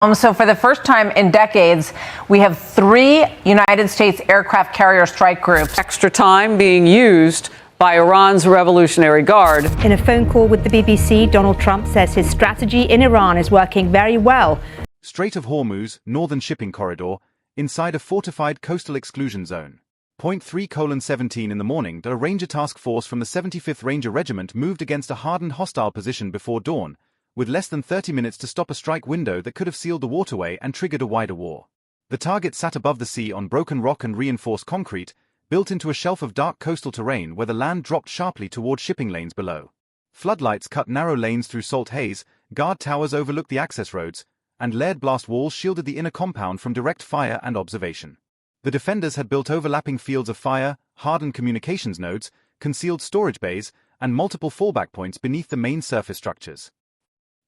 So for the first time in decades, we have 3 United States aircraft carrier strike groups. Extra time being used by Iran's Revolutionary Guard. In a phone call with the BBC, Donald Trump says his strategy in Iran is working very well. Strait of Hormuz, northern shipping corridor, inside a fortified coastal exclusion zone. 3:17 in the morning, the Ranger task force from the 75th Ranger Regiment moved against a hardened hostile position before dawn, with less than 30 minutes to stop a strike window that could have sealed the waterway and triggered a wider war. The target sat above the sea on broken rock and reinforced concrete, built into a shelf of dark coastal terrain where the land dropped sharply toward shipping lanes below. Floodlights cut narrow lanes through salt haze, guard towers overlooked the access roads, and layered blast walls shielded the inner compound from direct fire and observation. The defenders had built overlapping fields of fire, hardened communications nodes, concealed storage bays, and multiple fallback points beneath the main surface structures.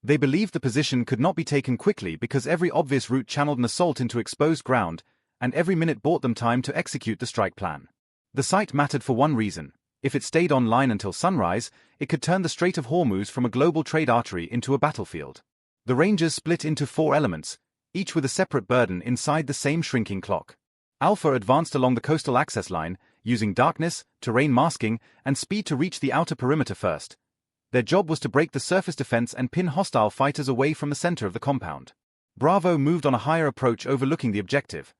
They believed the position could not be taken quickly because every obvious route channeled an assault into exposed ground, and every minute bought them time to execute the strike plan. The site mattered for one reason: if it stayed online until sunrise, it could turn the Strait of Hormuz from a global trade artery into a battlefield. The Rangers split into 4 elements, each with a separate burden inside the same shrinking clock. Alpha advanced along the coastal access line, using darkness, terrain masking, and speed to reach the outer perimeter first. Their job was to break the surface defense and pin hostile fighters away from the center of the compound. Bravo moved on a higher approach overlooking the objective.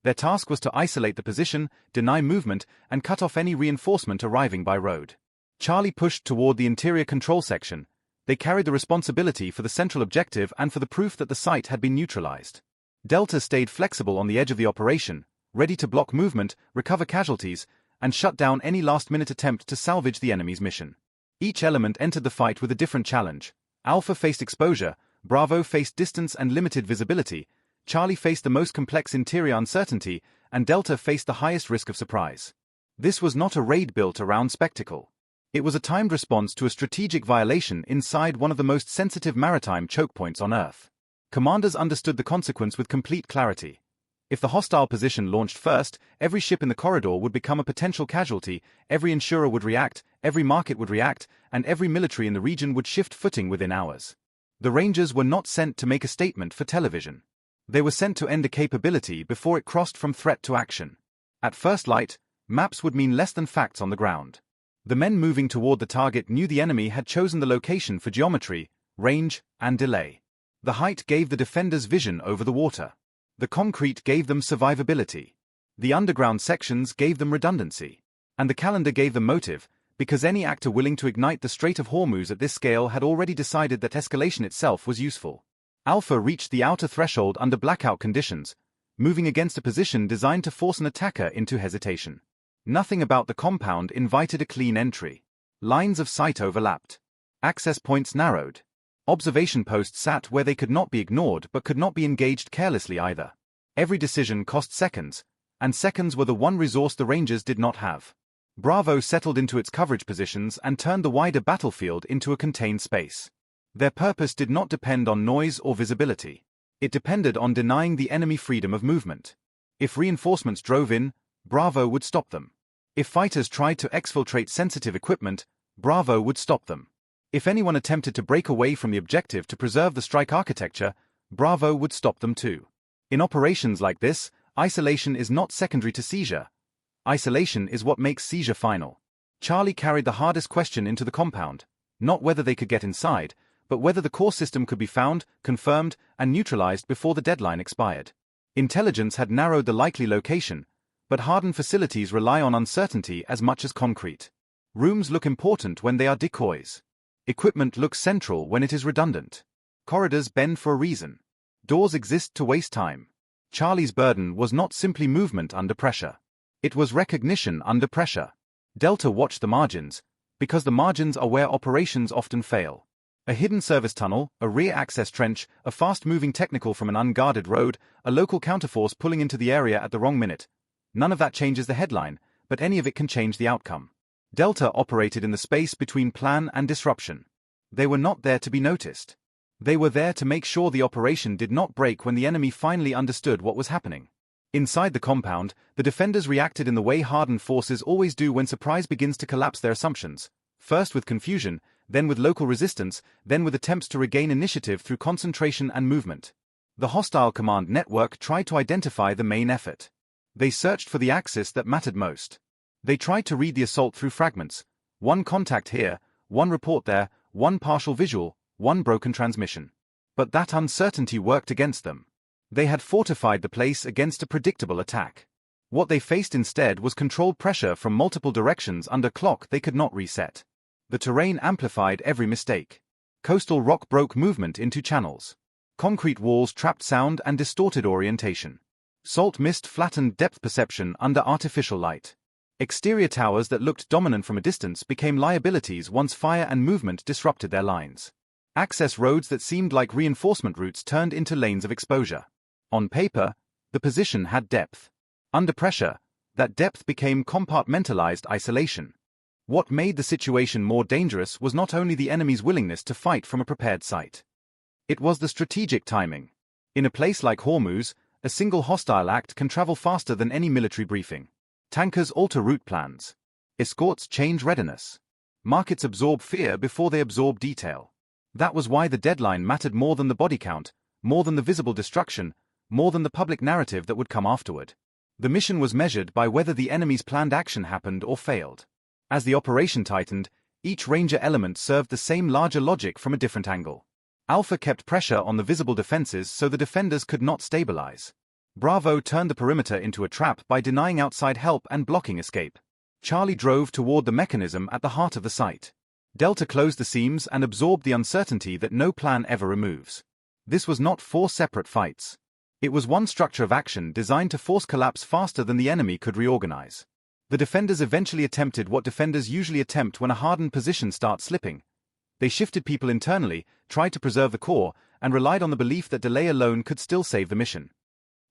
Their task was to isolate the position, deny movement, and cut off any reinforcement arriving by road. Charlie pushed toward the interior control section. They carried the responsibility for the central objective and for the proof that the site had been neutralized. Delta stayed flexible on the edge of the operation, ready to block movement, recover casualties, and shut down any last-minute attempt to salvage the enemy's mission. Each element entered the fight with a different challenge. Alpha faced exposure, Bravo faced distance and limited visibility, Charlie faced the most complex interior uncertainty, and Delta faced the highest risk of surprise. This was not a raid built around spectacle. It was a timed response to a strategic violation inside one of the most sensitive maritime choke points on Earth. Commanders understood the consequence with complete clarity. If the hostile position launched first, every ship in the corridor would become a potential casualty, every insurer would react, every market would react, and every military in the region would shift footing within hours. The Rangers were not sent to make a statement for television. They were sent to end a capability before it crossed from threat to action. At first light, maps would mean less than facts on the ground. The men moving toward the target knew the enemy had chosen the location for geometry, range, and delay. The height gave the defenders vision over the water. The concrete gave them survivability. The underground sections gave them redundancy. And the calendar gave them motive, because any actor willing to ignite the Strait of Hormuz at this scale had already decided that escalation itself was useful. Alpha reached the outer threshold under blackout conditions, moving against a position designed to force an attacker into hesitation. Nothing about the compound invited a clean entry. Lines of sight overlapped. Access points narrowed. Observation posts sat where they could not be ignored but could not be engaged carelessly either. Every decision cost seconds, and seconds were the one resource the Rangers did not have. Bravo settled into its coverage positions and turned the wider battlefield into a contained space. Their purpose did not depend on noise or visibility. It depended on denying the enemy freedom of movement. If reinforcements drove in, Bravo would stop them. If fighters tried to exfiltrate sensitive equipment, Bravo would stop them. If anyone attempted to break away from the objective to preserve the strike architecture, Bravo would stop them too. In operations like this, isolation is not secondary to seizure. Isolation is what makes seizure final. Charlie carried the hardest question into the compound, not whether they could get inside, but whether the core system could be found, confirmed, and neutralized before the deadline expired. Intelligence had narrowed the likely location, but hardened facilities rely on uncertainty as much as concrete. Rooms look important when they are decoys. Equipment looks central when it is redundant. Corridors bend for a reason. Doors exist to waste time. Charlie's burden was not simply movement under pressure. It was recognition under pressure. Delta watched the margins, because the margins are where operations often fail. A hidden service tunnel, a rear access trench, a fast-moving technical from an unguarded road, a local counterforce pulling into the area at the wrong minute. None of that changes the headline, but any of it can change the outcome. Delta operated in the space between plan and disruption. They were not there to be noticed. They were there to make sure the operation did not break when the enemy finally understood what was happening. Inside the compound, the defenders reacted in the way hardened forces always do when surprise begins to collapse their assumptions, first with confusion, then with local resistance, then with attempts to regain initiative through concentration and movement. The hostile command network tried to identify the main effort. They searched for the axis that mattered most. They tried to read the assault through fragments. One contact here, one report there, one partial visual, one broken transmission. But that uncertainty worked against them. They had fortified the place against a predictable attack. What they faced instead was controlled pressure from multiple directions under clock they could not reset. The terrain amplified every mistake. Coastal rock broke movement into channels. Concrete walls trapped sound and distorted orientation. Salt mist flattened depth perception under artificial light. Exterior towers that looked dominant from a distance became liabilities once fire and movement disrupted their lines. Access roads that seemed like reinforcement routes turned into lanes of exposure. On paper, the position had depth. Under pressure, that depth became compartmentalized isolation. What made the situation more dangerous was not only the enemy's willingness to fight from a prepared site. It was the strategic timing. In a place like Hormuz, a single hostile act can travel faster than any military briefing. Tankers alter route plans. Escorts change readiness. Markets absorb fear before they absorb detail. That was why the deadline mattered more than the body count, more than the visible destruction, more than the public narrative that would come afterward. The mission was measured by whether the enemy's planned action happened or failed. As the operation tightened, each Ranger element served the same larger logic from a different angle. Alpha kept pressure on the visible defenses so the defenders could not stabilize. Bravo turned the perimeter into a trap by denying outside help and blocking escape. Charlie drove toward the mechanism at the heart of the site. Delta closed the seams and absorbed the uncertainty that no plan ever removes. This was not 4 separate fights. It was one structure of action designed to force collapse faster than the enemy could reorganize. The defenders eventually attempted what defenders usually attempt when a hardened position starts slipping. They shifted people internally, tried to preserve the core, and relied on the belief that delay alone could still save the mission.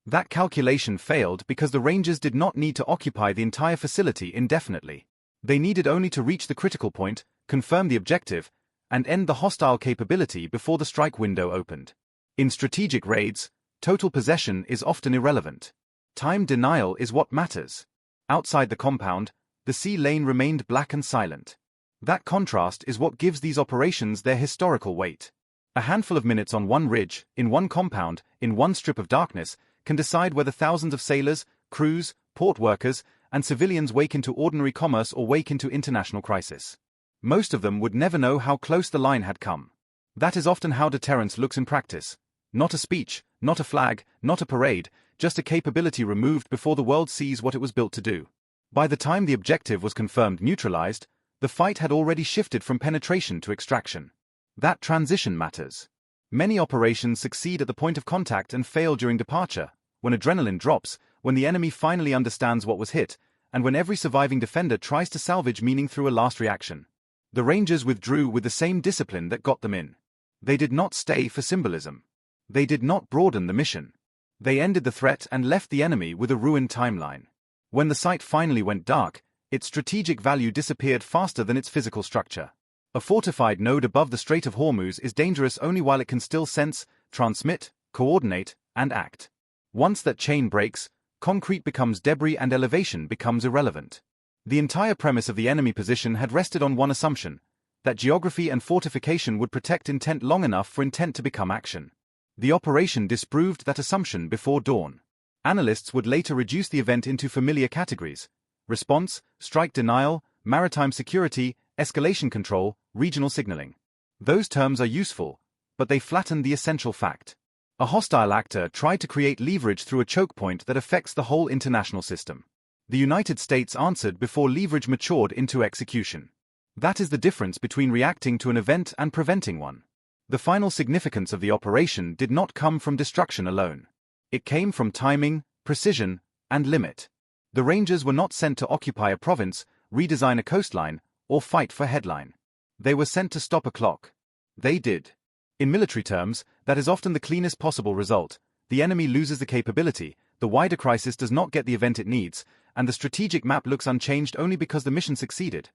That calculation failed because the Rangers did not need to occupy the entire facility indefinitely. They needed only to reach the critical point, confirm the objective, and end the hostile capability before the strike window opened. In strategic raids, total possession is often irrelevant. Time denial is what matters. Outside the compound, the sea lane remained black and silent. That contrast is what gives these operations their historical weight. A handful of minutes on one ridge, in one compound, in one strip of darkness, can decide whether thousands of sailors, crews, port workers, and civilians wake into ordinary commerce or wake into international crisis. Most of them would never know how close the line had come. That is often how deterrence looks in practice. Not a speech, not a flag, not a parade, just a capability removed before the world sees what it was built to do. By the time the objective was confirmed neutralized, the fight had already shifted from penetration to extraction. That transition matters. Many operations succeed at the point of contact and fail during departure, when adrenaline drops, when the enemy finally understands what was hit, and when every surviving defender tries to salvage meaning through a last reaction. The Rangers withdrew with the same discipline that got them in. They did not stay for symbolism. They did not broaden the mission. They ended the threat and left the enemy with a ruined timeline. When the site finally went dark, its strategic value disappeared faster than its physical structure. A fortified node above the Strait of Hormuz is dangerous only while it can still sense, transmit, coordinate, and act. Once that chain breaks, concrete becomes debris and elevation becomes irrelevant. The entire premise of the enemy position had rested on one assumption, that geography and fortification would protect intent long enough for intent to become action. The operation disproved that assumption before dawn. Analysts would later reduce the event into familiar categories: response, strike denial, maritime security, escalation control, regional signaling. Those terms are useful, but they flatten the essential fact. A hostile actor tried to create leverage through a choke point that affects the whole international system. The United States answered before leverage matured into execution. That is the difference between reacting to an event and preventing one. The final significance of the operation did not come from destruction alone. It came from timing, precision, and limit. The Rangers were not sent to occupy a province, redesign a coastline, or fight for headline. They were sent to stop a clock. They did. In military terms, that is often the cleanest possible result. The enemy loses the capability, the wider crisis does not get the event it needs, and the strategic map looks unchanged only because the mission succeeded.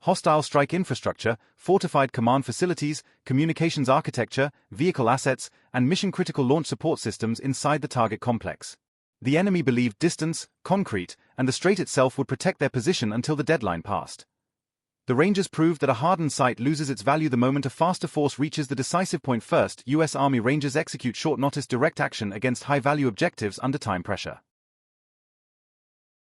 Hostile strike infrastructure, fortified command facilities, communications architecture, vehicle assets, and mission-critical launch support systems inside the target complex. The enemy believed distance, concrete, and the strait itself would protect their position until the deadline passed. The Rangers proved that a hardened site loses its value the moment a faster force reaches the decisive point first. U.S. Army Rangers execute short-notice direct action against high-value objectives under time pressure.